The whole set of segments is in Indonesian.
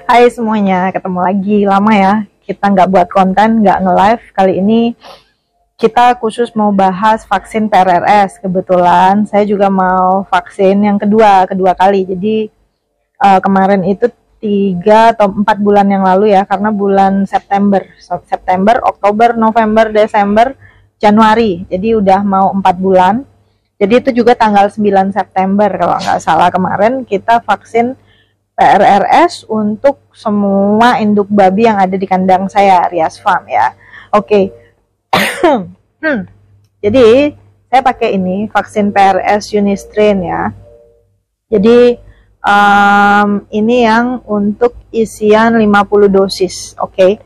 Hai semuanya, ketemu lagi. Lama ya kita nggak buat konten, nggak nge-live. Kali ini kita khusus mau bahas vaksin PRRS. Kebetulan saya juga mau vaksin yang kedua kali. Jadi kemarin itu 3 atau 4 bulan yang lalu ya, karena bulan September, Oktober, November, Desember, Januari. Jadi udah mau 4 bulan. Jadi itu juga tanggal 9 September kalau nggak salah kemarin kita vaksin PRRS untuk semua induk babi yang ada di kandang saya, Rias Farm ya. Oke. Jadi saya pakai ini vaksin PRRS Unistrain ya. Jadi ini yang untuk isian 50 dosis. Oke.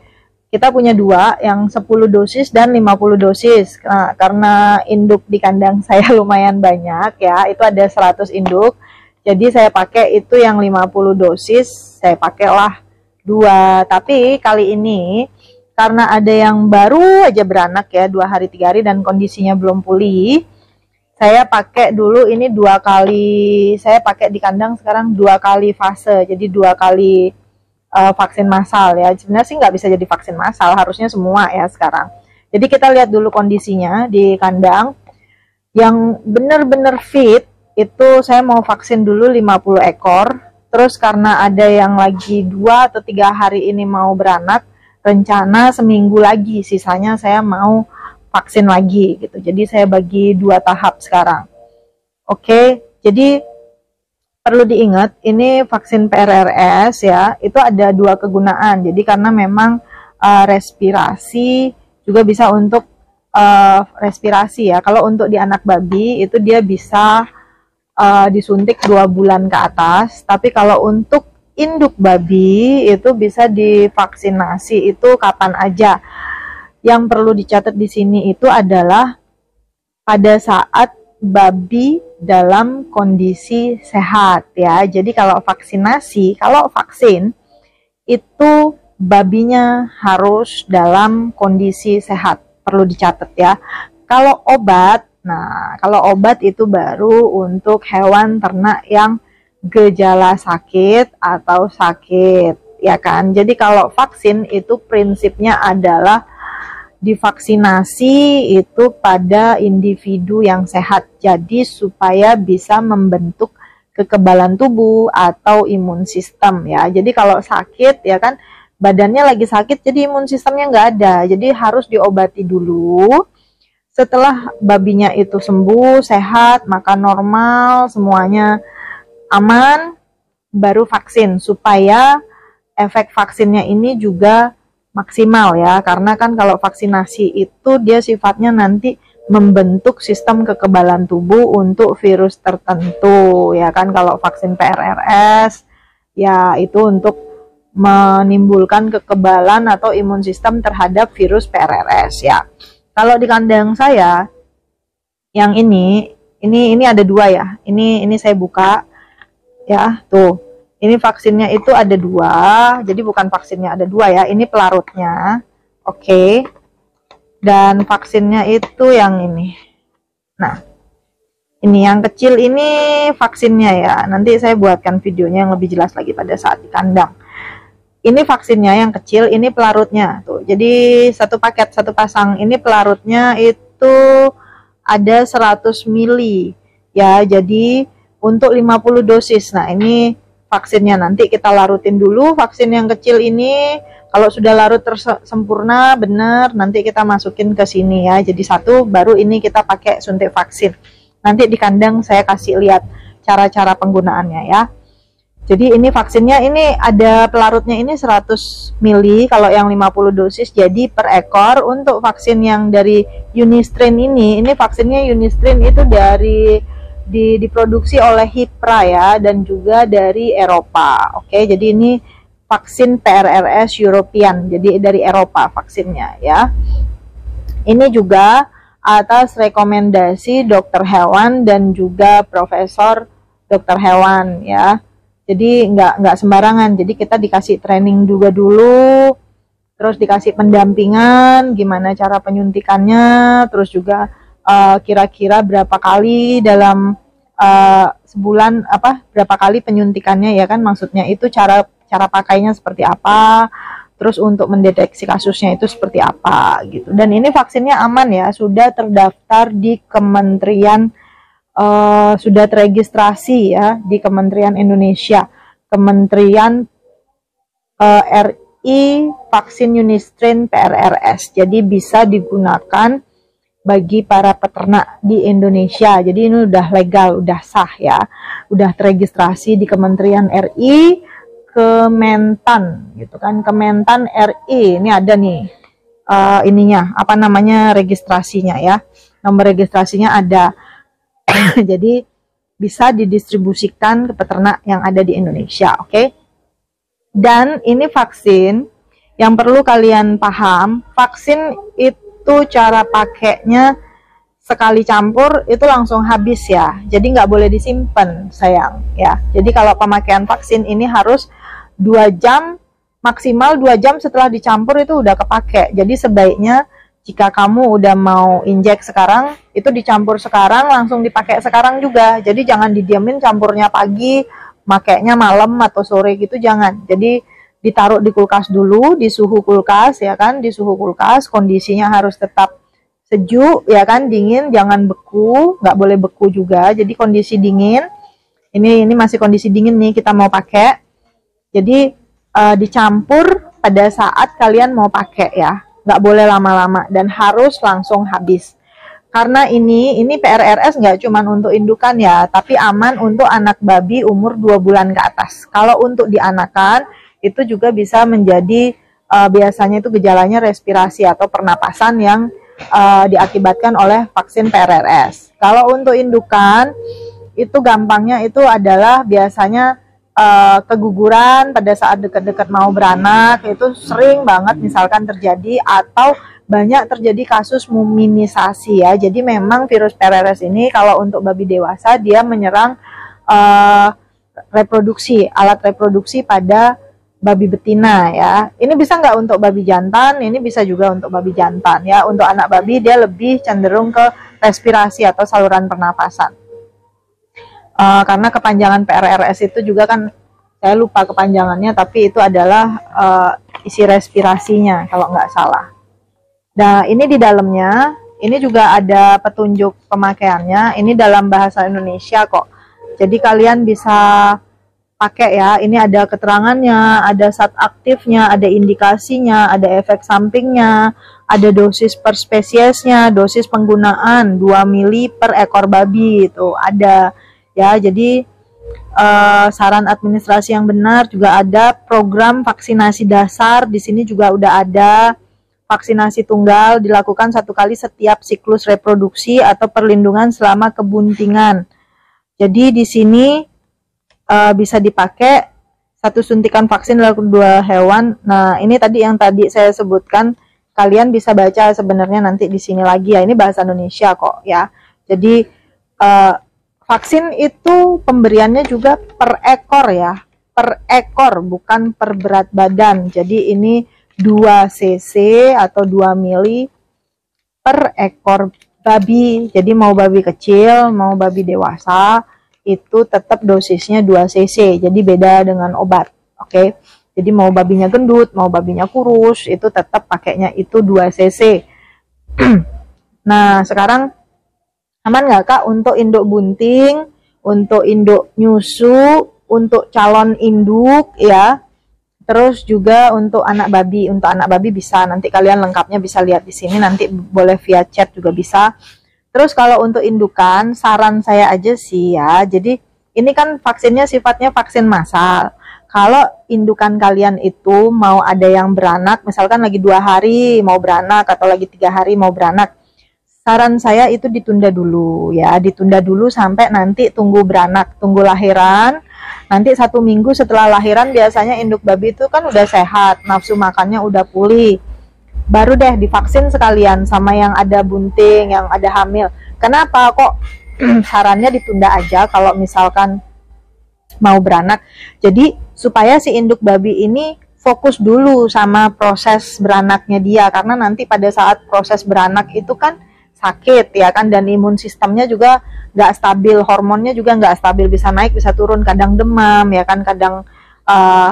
Kita punya dua, yang 10 dosis dan 50 dosis. Nah, karena induk di kandang saya lumayan banyak ya, itu ada 100 induk. Jadi saya pakai itu yang 50 dosis, saya pakailah 2. Tapi kali ini karena ada yang baru aja beranak ya, 2 hari 3 hari dan kondisinya belum pulih, saya pakai dulu ini 2 kali. Saya pakai di kandang sekarang 2 kali fase, jadi 2 kali vaksin massal ya. Sebenarnya sih nggak bisa jadi vaksin massal, harusnya semua ya sekarang. Jadi kita lihat dulu kondisinya di kandang. Yang benar-benar fit itu saya mau vaksin dulu 50 ekor. Terus karena ada yang lagi 2 atau 3 hari ini mau beranak, rencana seminggu lagi, sisanya saya mau vaksin lagi gitu. Jadi saya bagi 2 tahap sekarang. Oke, jadi perlu diingat ini vaksin PRRS ya, itu ada 2 kegunaan. Jadi karena memang respirasi juga bisa untuk respirasi ya. Kalau untuk di anak babi itu dia bisa disuntik 2 bulan ke atas, tapi kalau untuk induk babi itu bisa divaksinasi itu kapan aja. Yang perlu dicatat di sini itu adalah pada saat babi dalam kondisi sehat ya. Jadi kalau vaksin itu babinya harus dalam kondisi sehat, perlu dicatat ya. Kalau obat, nah, kalau obat itu baru untuk hewan ternak yang gejala sakit atau sakit, ya kan? Jadi kalau vaksin itu prinsipnya adalah divaksinasi itu pada individu yang sehat. Jadi supaya bisa membentuk kekebalan tubuh atau imun sistem ya. Jadi kalau sakit ya kan, badannya lagi sakit jadi imun sistemnya nggak ada. Jadi harus diobati dulu. Setelah babinya itu sembuh, sehat, makan normal, semuanya aman, baru vaksin supaya efek vaksinnya ini juga maksimal ya. Karena kan kalau vaksinasi itu dia sifatnya nanti membentuk sistem kekebalan tubuh untuk virus tertentu ya kan. Kalau vaksin PRRS ya itu untuk menimbulkan kekebalan atau imun sistem terhadap virus PRRS ya. Kalau di kandang saya yang ini ada 2 ya. Ini saya buka ya, tuh. Ini vaksinnya itu ada 2. Jadi bukan vaksinnya ada 2 ya. Ini pelarutnya. Oke. Dan vaksinnya itu yang ini. Nah, ini yang kecil ini vaksinnya ya. Nanti saya buatkan videonya yang lebih jelas lagi pada saat di kandang. Ini vaksinnya yang kecil, ini pelarutnya tuh. Jadi satu paket, satu pasang. Ini pelarutnya itu ada 100 mili ya. Jadi untuk 50 dosis. Nah, ini vaksinnya, nanti kita larutin dulu. Vaksin yang kecil ini kalau sudah larut sempurna benar, nanti kita masukin ke sini ya. Jadi satu, baru ini kita pakai suntik vaksin. Nanti di kandang saya kasih lihat cara-cara penggunaannya ya. Jadi ini vaksinnya, ini ada pelarutnya ini 100 mili kalau yang 50 dosis jadi per ekor. Untuk vaksin yang dari Unistrain ini vaksinnya Unistrain itu diproduksi oleh Hipra ya, dan juga dari Eropa. Oke, jadi ini vaksin PRRS European, jadi dari Eropa vaksinnya ya. Ini juga atas rekomendasi dokter hewan dan juga profesor dokter hewan ya. Jadi nggak sembarangan. Jadi kita dikasih training juga dulu, terus dikasih pendampingan gimana cara penyuntikannya, terus juga kira-kira berapa kali dalam sebulan berapa kali penyuntikannya ya kan, maksudnya itu cara pakainya seperti apa, terus untuk mendeteksi kasusnya itu seperti apa gitu. Dan ini vaksinnya aman ya, sudah terdaftar di Kementerian, sudah teregistrasi ya di Kementerian Indonesia, Kementerian RI Vaksin Unistrain PRRS. Jadi bisa digunakan bagi para peternak di Indonesia. Jadi ini udah legal, udah sah ya, udah teregistrasi di Kementerian RI, Kementan gitu kan, Kementan RI. Ini ada nih ininya, apa namanya, registrasinya ya, nomor registrasinya ada. Jadi bisa didistribusikan ke peternak yang ada di Indonesia, oke? Dan ini vaksin yang perlu kalian paham, vaksin itu cara pakainya sekali campur itu langsung habis ya, jadi nggak boleh disimpan sayang ya. Jadi kalau pemakaian vaksin ini harus 2 jam, maksimal 2 jam setelah dicampur itu udah kepake. Jadi sebaiknya jika kamu udah mau injek sekarang, itu dicampur sekarang, langsung dipakai sekarang juga. Jadi jangan didiamin campurnya pagi, makainya malam atau sore gitu, jangan. Jadi ditaruh di kulkas dulu, di suhu kulkas ya kan, di suhu kulkas, kondisinya harus tetap sejuk ya kan, dingin, jangan beku, nggak boleh beku juga. Jadi kondisi dingin, ini masih kondisi dingin nih, kita mau pakai. Jadi dicampur pada saat kalian mau pakai ya, nggak boleh lama-lama dan harus langsung habis. Karena ini PRRS nggak cuma untuk indukan ya, tapi aman untuk anak babi umur 2 bulan ke atas. Kalau untuk dianakan itu juga bisa menjadi biasanya itu gejalanya respirasi atau pernapasan yang diakibatkan oleh vaksin PRRS. Kalau untuk indukan itu gampangnya itu adalah biasanya keguguran pada saat dekat-dekat mau beranak, itu sering banget misalkan terjadi, atau banyak terjadi kasus muminisasi ya. Jadi memang virus PRRS ini kalau untuk babi dewasa dia menyerang reproduksi, alat reproduksi pada babi betina ya. Ini bisa nggak untuk babi jantan? Ini bisa juga untuk babi jantan ya. Untuk anak babi dia lebih cenderung ke respirasi atau saluran pernapasan. Karena kepanjangan PRRS itu juga kan, saya lupa kepanjangannya, tapi itu adalah isi respirasinya kalau nggak salah. Nah ini di dalamnya, ini juga ada petunjuk pemakaiannya. Ini dalam bahasa Indonesia kok. Jadi kalian bisa pakai ya, ini ada keterangannya, ada zat aktifnya, ada indikasinya, ada efek sampingnya, ada dosis per spesiesnya, dosis penggunaan 2 mili per ekor babi itu ada ya. Jadi saran administrasi yang benar juga ada, program vaksinasi dasar di sini juga udah ada. Vaksinasi tunggal dilakukan 1 kali setiap siklus reproduksi atau perlindungan selama kebuntingan. Jadi di sini bisa dipakai 1 suntikan vaksin dalam 2 hewan. Nah, ini tadi yang tadi saya sebutkan, kalian bisa baca sebenarnya nanti di sini lagi ya. Ini bahasa Indonesia kok ya. Jadi vaksin itu pemberiannya juga per ekor ya. Per ekor, bukan per berat badan. Jadi ini 2 cc atau 2 mili per ekor babi. Jadi mau babi kecil, mau babi dewasa, itu tetap dosisnya 2 cc, jadi beda dengan obat, oke? Jadi mau babinya gendut, mau babinya kurus, itu tetap pakainya itu 2 cc. Nah, sekarang aman nggak Kak untuk induk bunting, untuk induk nyusu, untuk calon induk ya, terus juga untuk anak babi. Untuk anak babi bisa, nanti kalian lengkapnya bisa lihat di sini, nanti boleh via chat juga bisa. Terus kalau untuk indukan, saran saya aja sih ya, jadi ini kan vaksinnya sifatnya vaksin massal. Kalau indukan kalian itu mau ada yang beranak, misalkan lagi 2 hari mau beranak atau lagi 3 hari mau beranak, saran saya itu ditunda dulu ya, ditunda dulu sampai nanti tunggu beranak, tunggu lahiran. Nanti 1 minggu setelah lahiran biasanya induk babi itu kan udah sehat, nafsu makannya udah pulih. Baru deh divaksin sekalian sama yang ada bunting, yang ada hamil. Kenapa kok sarannya ditunda aja kalau misalkan mau beranak? Jadi supaya si induk babi ini fokus dulu sama proses beranaknya dia, karena nanti pada saat proses beranak itu kan sakit ya kan, dan imun sistemnya juga nggak stabil, hormonnya juga nggak stabil, bisa naik bisa turun, kadang demam ya kan, kadang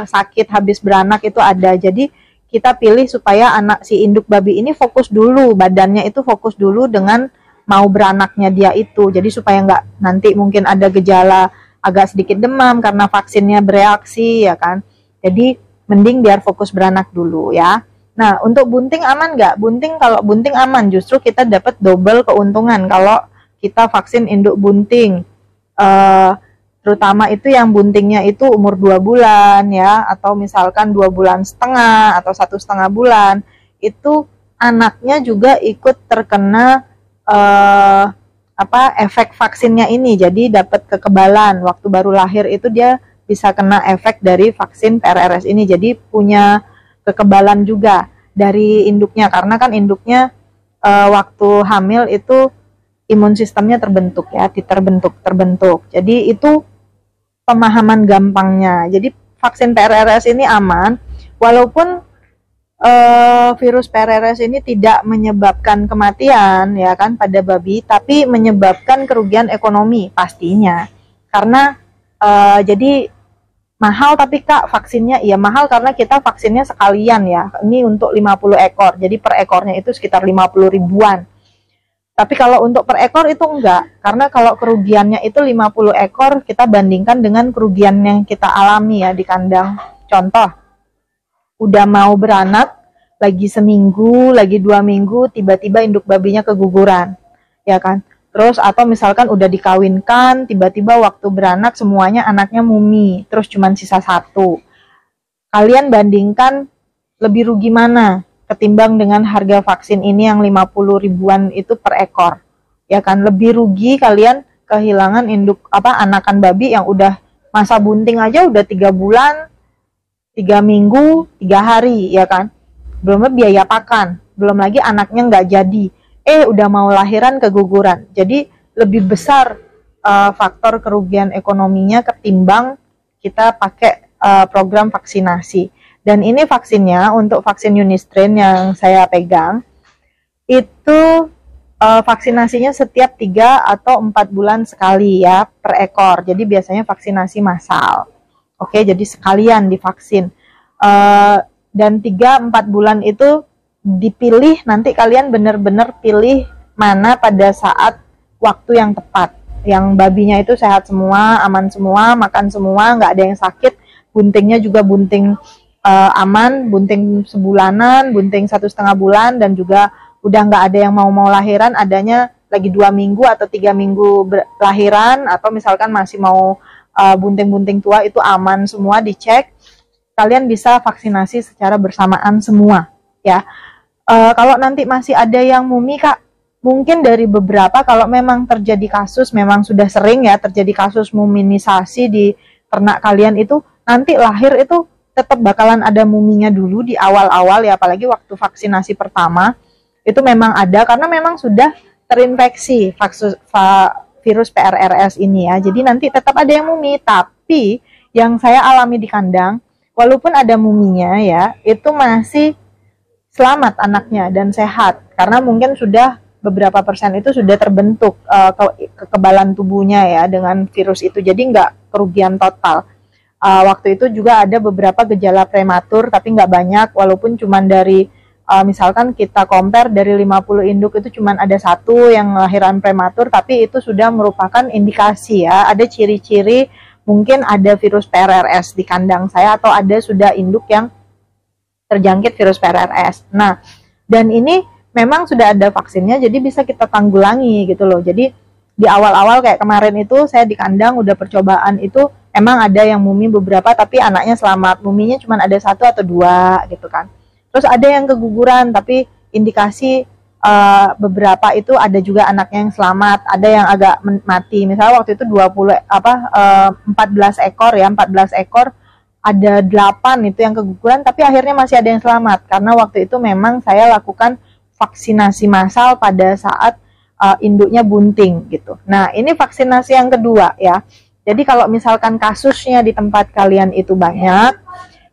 sakit habis beranak itu ada. Jadi kita pilih supaya anak si induk babi ini fokus dulu, badannya itu fokus dulu dengan mau beranaknya dia itu. Jadi supaya nggak nanti mungkin ada gejala agak sedikit demam karena vaksinnya bereaksi ya kan. Jadi mending biar fokus beranak dulu ya. Nah, untuk bunting aman nggak? Kalau bunting aman, justru kita dapat double keuntungan kalau kita vaksin induk bunting. Terutama itu yang buntingnya itu umur 2 bulan ya, atau misalkan 2 bulan setengah atau 1,5 bulan, itu anaknya juga ikut terkena efek vaksinnya ini. Jadi dapat kekebalan waktu baru lahir itu, dia bisa kena efek dari vaksin PRRS ini. Jadi punya kekebalan juga dari induknya, karena kan induknya waktu hamil itu imun sistemnya terbentuk ya, terbentuk. Jadi itu pemahaman gampangnya. Jadi vaksin PRRS ini aman, walaupun virus PRRS ini tidak menyebabkan kematian ya kan pada babi, tapi menyebabkan kerugian ekonomi pastinya. Karena jadi mahal, tapi Kak vaksinnya iya mahal karena kita vaksinnya sekalian ya. Ini untuk 50 ekor. Jadi per ekornya itu sekitar 50 ribuan. Tapi kalau untuk per ekor itu enggak. Karena kalau kerugiannya itu 50 ekor, kita bandingkan dengan kerugian yang kita alami ya di kandang. Contoh, udah mau beranak, lagi seminggu, lagi 2 minggu, tiba-tiba induk babinya keguguran. Ya kan? Terus atau misalkan udah dikawinkan, tiba-tiba waktu beranak semuanya anaknya mumi, terus cuman sisa 1. Kalian bandingkan lebih rugi mana ketimbang dengan harga vaksin ini yang 50 ribuan itu per ekor. Ya kan, lebih rugi kalian kehilangan anakan babi yang udah masa bunting aja udah 3 bulan, 3 minggu, 3 hari ya kan. Belum biaya pakan, belum lagi anaknya nggak jadi. Udah mau lahiran keguguran. Jadi lebih besar faktor kerugian ekonominya ketimbang kita pakai program vaksinasi. Dan ini vaksinnya, untuk vaksin Unistrain yang saya pegang, itu vaksinasinya setiap 3 atau 4 bulan sekali ya per ekor. Jadi biasanya vaksinasi massal. Oke, jadi sekalian divaksin. Dan 3-4 bulan itu dipilih, nanti kalian benar-benar pilih mana pada saat waktu yang tepat, yang babinya itu sehat semua, aman semua, makan semua, nggak ada yang sakit, buntingnya juga bunting aman, bunting sebulanan, bunting 1,5 bulan, dan juga udah nggak ada yang mau lahiran, adanya lagi 2 minggu atau 3 minggu lahiran, atau misalkan masih mau bunting-bunting tua, itu aman semua, dicek. Kalian bisa vaksinasi secara bersamaan semua ya. Kalau nanti masih ada yang mumi Kak, mungkin dari beberapa, kalau memang terjadi kasus, memang sudah sering ya terjadi kasus muminisasi di ternak kalian itu, nanti lahir itu tetap bakalan ada muminya dulu di awal-awal ya, apalagi waktu vaksinasi pertama itu memang ada, karena memang sudah terinfeksi virus PRRS ini ya. Jadi nanti tetap ada yang mumi, tapi yang saya alami di kandang, walaupun ada muminya ya, itu masih selamat anaknya dan sehat, karena mungkin sudah beberapa persen itu sudah terbentuk kekebalan tubuhnya ya dengan virus itu, jadi nggak kerugian total. Waktu itu juga ada beberapa gejala prematur, tapi nggak banyak, walaupun cuman dari misalkan kita compare dari 50 induk itu cuman ada 1 yang lahiran prematur, tapi itu sudah merupakan indikasi ya, ada ciri-ciri mungkin ada virus PRRS di kandang saya, atau ada sudah induk yang terjangkit virus PRRS. Nah, dan ini memang sudah ada vaksinnya, jadi bisa kita tanggulangi gitu loh. Jadi di awal-awal kayak kemarin itu saya di kandang udah percobaan itu, emang ada yang mumi beberapa, tapi anaknya selamat. Muminya cuma ada 1 atau 2 gitu kan. Terus ada yang keguguran, tapi indikasi beberapa itu ada juga anaknya yang selamat, ada yang agak mati. Misalnya waktu itu 14 ekor ya, 14 ekor. Ada 8 itu yang keguguran, tapi akhirnya masih ada yang selamat, karena waktu itu memang saya lakukan vaksinasi massal pada saat induknya bunting gitu. Nah, ini vaksinasi yang kedua ya. Jadi kalau misalkan kasusnya di tempat kalian itu banyak,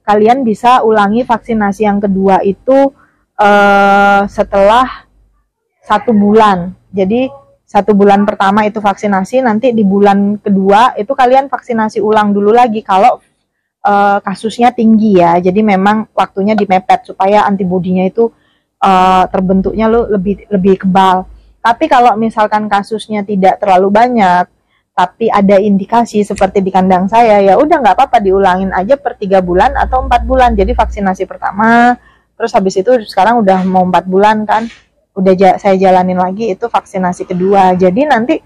kalian bisa ulangi vaksinasi yang kedua itu setelah 1 bulan. Jadi 1 bulan pertama itu vaksinasi, nanti di bulan kedua itu kalian vaksinasi ulang dulu lagi kalau kasusnya tinggi ya. Jadi memang waktunya dimepet supaya antibodinya itu terbentuknya lebih kebal. Tapi kalau misalkan kasusnya tidak terlalu banyak, tapi ada indikasi seperti di kandang saya, ya udah nggak apa-apa, diulangin aja per 3 bulan atau 4 bulan. Jadi vaksinasi pertama, terus habis itu sekarang udah mau 4 bulan kan, udah saya jalanin lagi itu vaksinasi kedua. Jadi nanti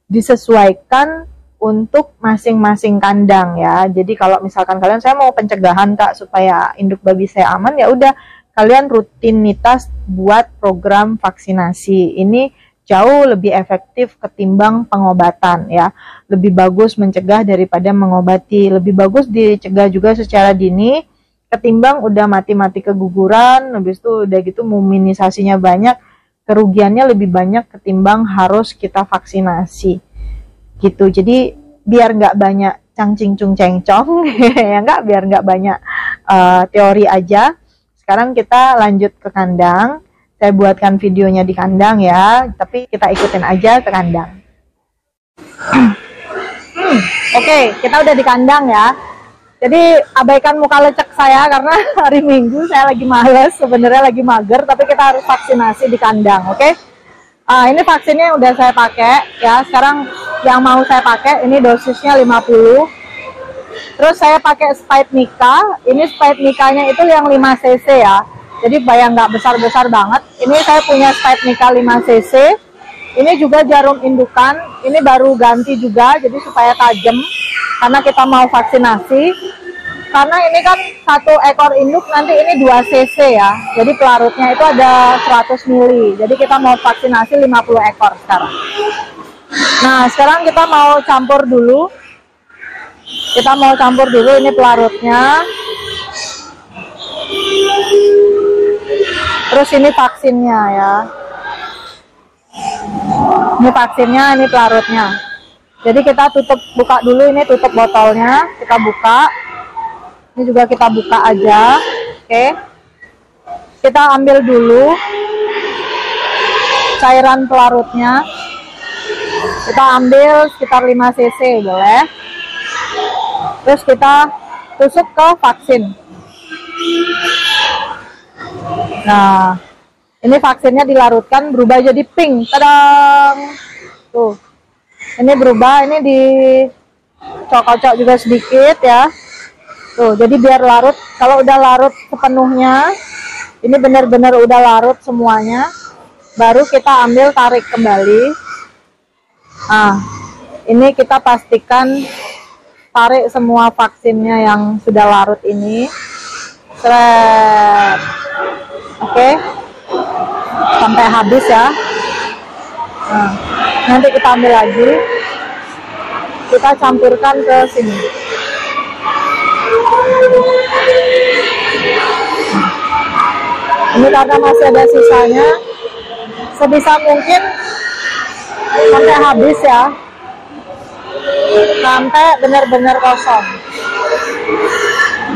disesuaikan untuk masing-masing kandang ya. Jadi kalau misalkan kalian, saya mau pencegahan Kak supaya induk babi saya aman, ya udah kalian rutinitas buat program vaksinasi. Ini jauh lebih efektif ketimbang pengobatan ya. Lebih bagus mencegah daripada mengobati. Lebih bagus dicegah juga secara dini ketimbang udah mati-mati keguguran, habis itu udah gitu muminisasinya banyak, kerugiannya lebih banyak ketimbang harus kita vaksinasi gitu. Jadi biar nggak banyak cangcing cung cengcong ya nggak, biar nggak banyak teori aja. Sekarang kita lanjut ke kandang. Saya buatkan videonya di kandang ya, tapi kita ikutin aja ke kandang. Oke, kita udah di kandang ya. Jadi abaikan muka lecek saya karena hari Minggu saya lagi males, sebenarnya lagi mager, tapi kita harus vaksinasi di kandang, oke? Ini vaksinnya yang udah saya pakai ya. Sekarang yang mau saya pakai ini dosisnya 50. Terus saya pakai Sputnika. Ini Sputnikanya itu yang 5 cc ya. Jadi bayang nggak besar-besar banget. Ini saya punya Sputnika 5 cc. Ini juga jarum indukan. Ini baru ganti juga, jadi supaya tajam. Karena kita mau vaksinasi. Karena ini kan 1 ekor induk, nanti ini 2 cc ya. Jadi pelarutnya itu ada 100 ml. Jadi kita mau vaksinasi 50 ekor sekarang. Nah, sekarang kita mau campur dulu. Kita mau campur dulu ini pelarutnya. Terus ini vaksinnya ya. Ini vaksinnya, ini pelarutnya. Jadi kita buka dulu, ini tutup botolnya, kita buka. Ini juga kita buka aja. Oke. Kita ambil dulu cairan pelarutnya. Kita ambil sekitar 5 cc boleh. Terus kita tusuk ke vaksin. Nah, ini vaksinnya dilarutkan berubah jadi pink. Tadang! Tuh. Ini berubah, ini dicocok juga sedikit ya. Tuh, jadi biar larut. Kalau udah larut sepenuhnya, ini benar-benar udah larut semuanya, baru kita ambil tarik kembali. Nah, ini kita pastikan tarik semua vaksinnya yang sudah larut ini. Seret. Oke, sampai habis ya. Nah, nanti kita ambil lagi, kita campurkan ke sini. Ini karena masih ada sisanya, sebisa mungkin sampai habis ya, sampai benar-benar kosong.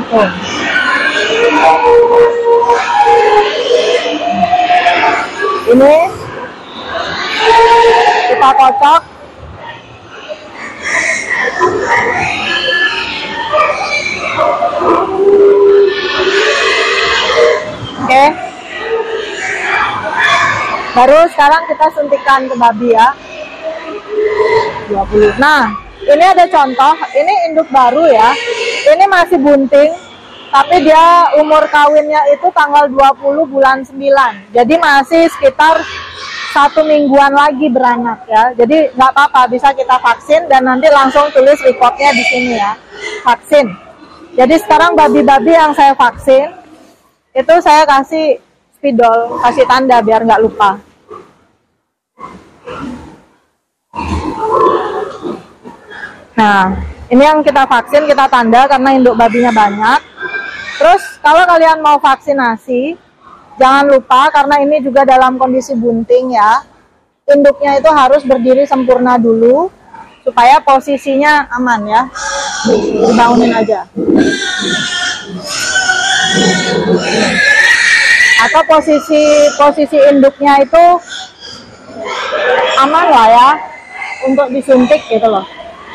Tuh. Ini kita kocok. Oke. Baru sekarang kita suntikan ke babi ya. 20. Nah, ini ada contoh, ini induk baru ya. Ini masih bunting, tapi dia umur kawinnya itu tanggal 20 bulan 9. Jadi masih sekitar 1 mingguan lagi beranak ya. Jadi nggak apa-apa, bisa kita vaksin dan nanti langsung tulis reportnya di sini ya. Vaksin. Jadi sekarang babi-babi yang saya vaksin, itu saya kasih spidol, kasih tanda biar nggak lupa. Nah, ini yang kita vaksin, kita tanda karena induk babinya banyak. Terus kalau kalian mau vaksinasi, jangan lupa karena ini juga dalam kondisi bunting ya, induknya itu harus berdiri sempurna dulu supaya posisinya aman ya. Dibangunin aja. Atau posisi induknya itu aman lah ya untuk disuntik gitu loh.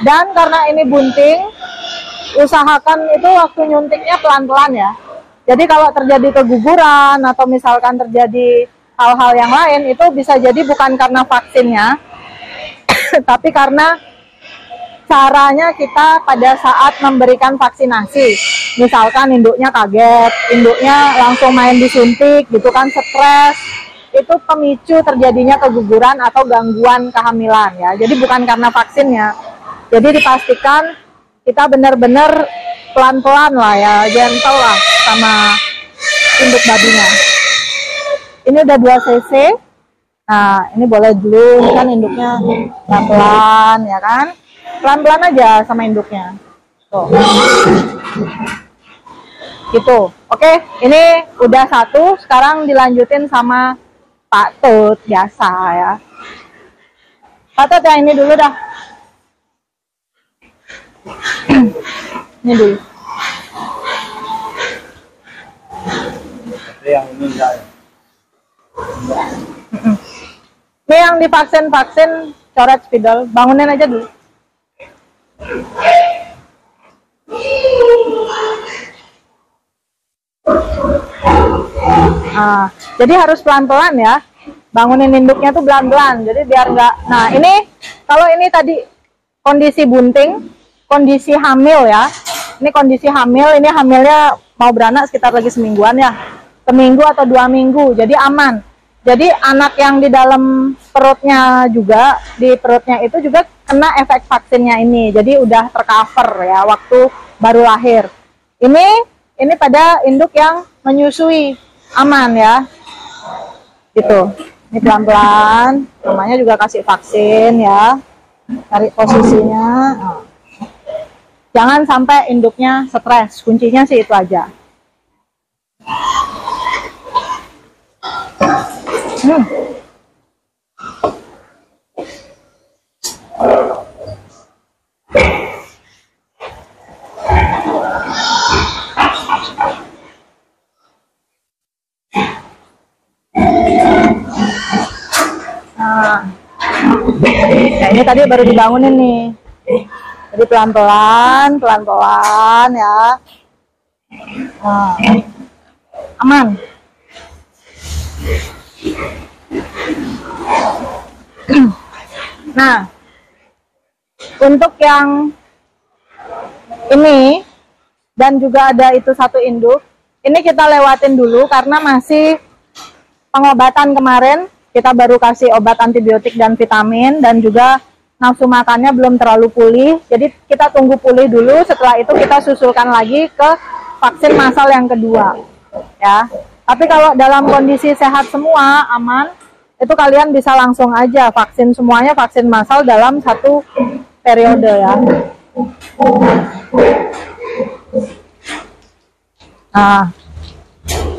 Dan karena ini bunting, usahakan itu waktu nyuntiknya pelan-pelan ya. Jadi kalau terjadi keguguran atau misalkan terjadi hal-hal yang lain, itu bisa jadi bukan karena vaksinnya, tapi karena caranya kita pada saat memberikan vaksinasi. Misalkan induknya kaget, induknya langsung main disuntik gitu kan, stres, itu pemicu terjadinya keguguran atau gangguan kehamilan ya. Jadi bukan karena vaksinnya. Jadi dipastikan kita benar-benar pelan-pelan lah ya, gentle lah sama induk babinya. Ini udah 2 cc. Nah, ini boleh dulu, ini kan induknya pelan-pelan ya kan. Pelan-pelan aja sama induknya. Tuh. Gitu. Oke, ini udah 1, sekarang dilanjutin sama Pak Tut biasa ya. Pak Tut yang ini dulu dah. Ini dulu. Yang ini enggak ya? Ini yang divaksin coret spidol, bangunin aja dulu. Nah, jadi harus pelan-pelan ya, bangunin induknya tuh pelan-pelan, jadi biar nggak. Nah ini kalau ini tadi kondisi bunting, kondisi hamil ya, ini kondisi hamil, ini hamilnya mau beranak sekitar lagi semingguan ya, seminggu atau 2 minggu, jadi aman. Jadi anak yang di dalam perutnya juga, di perutnya itu juga kena efek vaksinnya ini, jadi udah tercover ya waktu baru lahir. Ini pada induk yang menyusui, aman ya, gitu. Ini pelan-pelan, namanya juga kasih vaksin ya, cari posisinya. Jangan sampai induknya stres, kuncinya sih itu aja. Nah, ini tadi baru dibangunin nih. Jadi pelan-pelan ya. Nah, aman. Nah, untuk yang ini dan juga ada itu 1 induk, ini kita lewatin dulu karena masih pengobatan kemarin. Kita baru kasih obat antibiotik dan vitamin, dan juga nafsu makannya belum terlalu pulih. Jadi kita tunggu pulih dulu, setelah itu kita susulkan lagi ke vaksin massal yang kedua ya. Tapi kalau dalam kondisi sehat semua, aman, itu kalian bisa langsung aja vaksin semuanya, vaksin massal dalam 1 periode ya. Nah,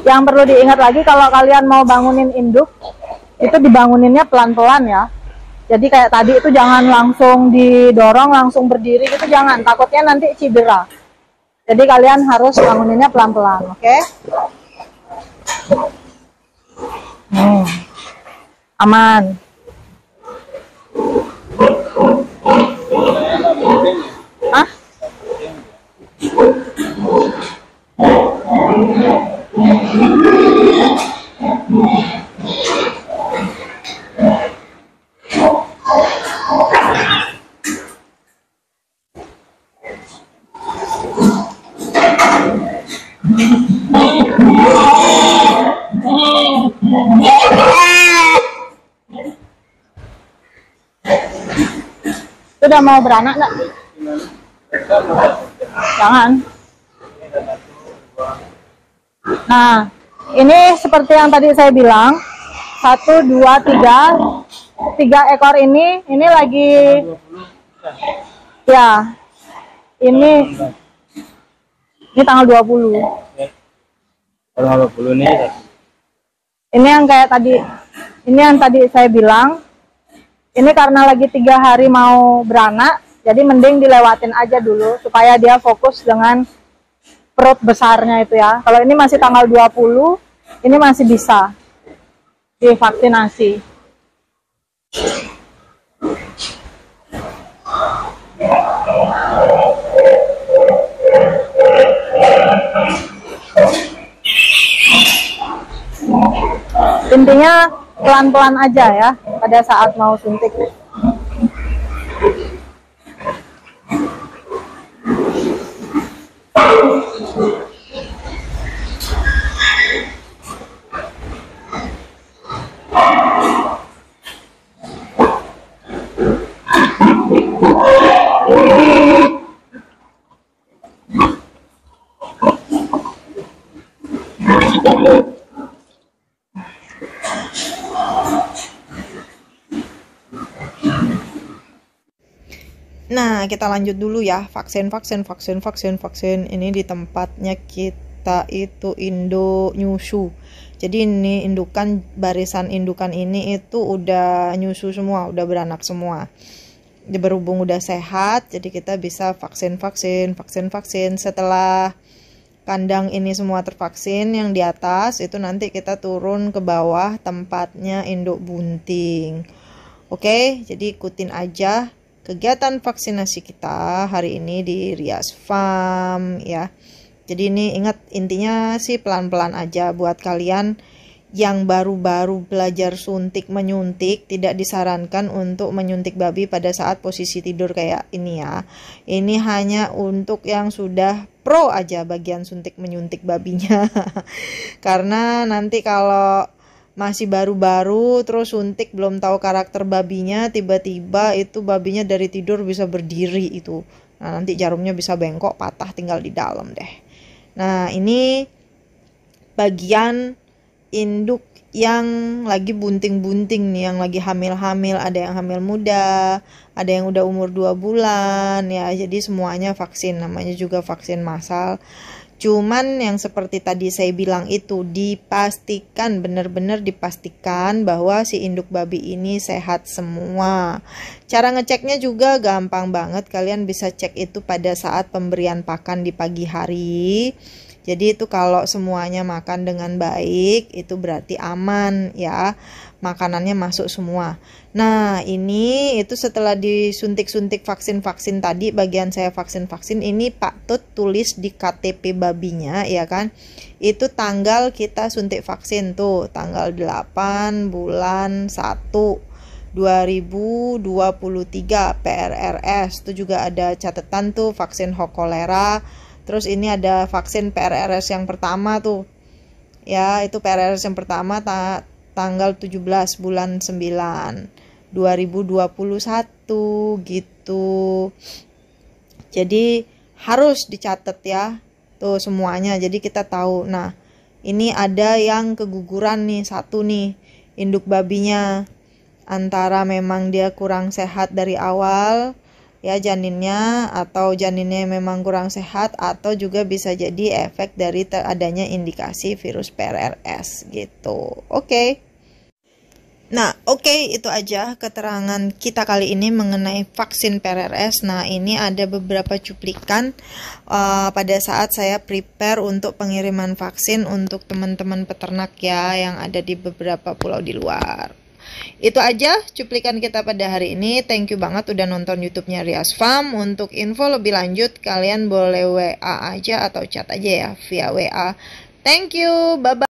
yang perlu diingat lagi kalau kalian mau bangunin induk, itu dibanguninnya pelan-pelan ya. Jadi kayak tadi itu jangan langsung didorong, langsung berdiri gitu, jangan, takutnya nanti cedera. Jadi kalian harus banguninnya pelan-pelan, oke? Aman. Hah? Udah mau beranak enggak? Jangan. Nah, ini seperti yang tadi saya bilang, 1, 2, 3 ekor ini lagi ya, ini tanggal 20. Tanggal 20 ini. Ini yang kayak tadi, ini yang tadi saya bilang, ini karena lagi 3 hari mau beranak, jadi mending dilewatin aja dulu supaya dia fokus dengan perut besarnya itu ya. Kalau ini masih tanggal 20, ini masih bisa divaksinasi. intinya pelan-pelan aja ya pada saat mau suntik. Nah, kita lanjut dulu ya. Vaksin. Ini di tempatnya kita itu Indo Nyusu. Jadi ini indukan, barisan indukan ini itu udah nyusu semua, udah beranak semua. Berhubung udah sehat, jadi kita bisa vaksin. Setelah kandang ini semua tervaksin, yang di atas itu nanti kita turun ke bawah tempatnya induk bunting. Oke, jadi ikutin aja kegiatan vaksinasi kita hari ini di Rias Farm ya. Jadi ini ingat, intinya sih pelan-pelan aja. Buat kalian yang baru-baru belajar suntik menyuntik, tidak disarankan untuk menyuntik babi pada saat posisi tidur kayak ini ya. Ini hanya untuk yang sudah pro aja bagian suntik menyuntik babinya. Karena nanti kalau masih baru-baru terus suntik, belum tahu karakter babinya, tiba-tiba itu babinya dari tidur bisa berdiri itu. Nah, nanti jarumnya bisa bengkok, patah, tinggal di dalam deh. Nah, ini bagian induk yang lagi bunting-bunting nih, yang lagi hamil-hamil. Ada yang hamil muda, ada yang udah umur 2 bulan ya. Jadi semuanya vaksin, namanya juga vaksin massal. Cuman yang seperti tadi saya bilang itu, dipastikan, benar-benar dipastikan bahwa si induk babi ini sehat semua. Cara ngeceknya juga gampang banget, kalian bisa cek itu pada saat pemberian pakan di pagi hari. Jadi itu kalau semuanya makan dengan baik, itu berarti aman ya, makanannya masuk semua. Nah, ini itu setelah disuntik-suntik vaksin-vaksin tadi, bagian saya vaksin-vaksin ini Pak Tut tulis di KTP babinya ya kan. Itu tanggal kita suntik vaksin tuh, tanggal 8 bulan 1 2023 PRRS. Itu juga ada catatan tuh, vaksin kolera. Terus ini ada vaksin PRRS yang pertama tuh. Ya, itu PRRS yang pertama tanggal 17 bulan 9 2021 gitu. Jadi harus dicatat ya. Tuh semuanya. Jadi kita tahu. Nah, ini ada yang keguguran nih, satu nih, induk babinya. Antara memang dia kurang sehat dari awal ya janinnya, atau janinnya memang kurang sehat, atau juga bisa jadi efek dari adanya indikasi virus PRRS gitu. Oke. Nah, oke, itu aja keterangan kita kali ini mengenai vaksin PRRS. Nah, ini ada beberapa cuplikan pada saat saya prepare untuk pengiriman vaksin untuk teman-teman peternak ya yang ada di beberapa pulau di luar. Itu aja cuplikan kita pada hari ini. Thank you banget udah nonton YouTube-nya Rias Farm. Untuk info lebih lanjut kalian boleh WA aja atau chat aja ya via WA. Thank you, bye-bye.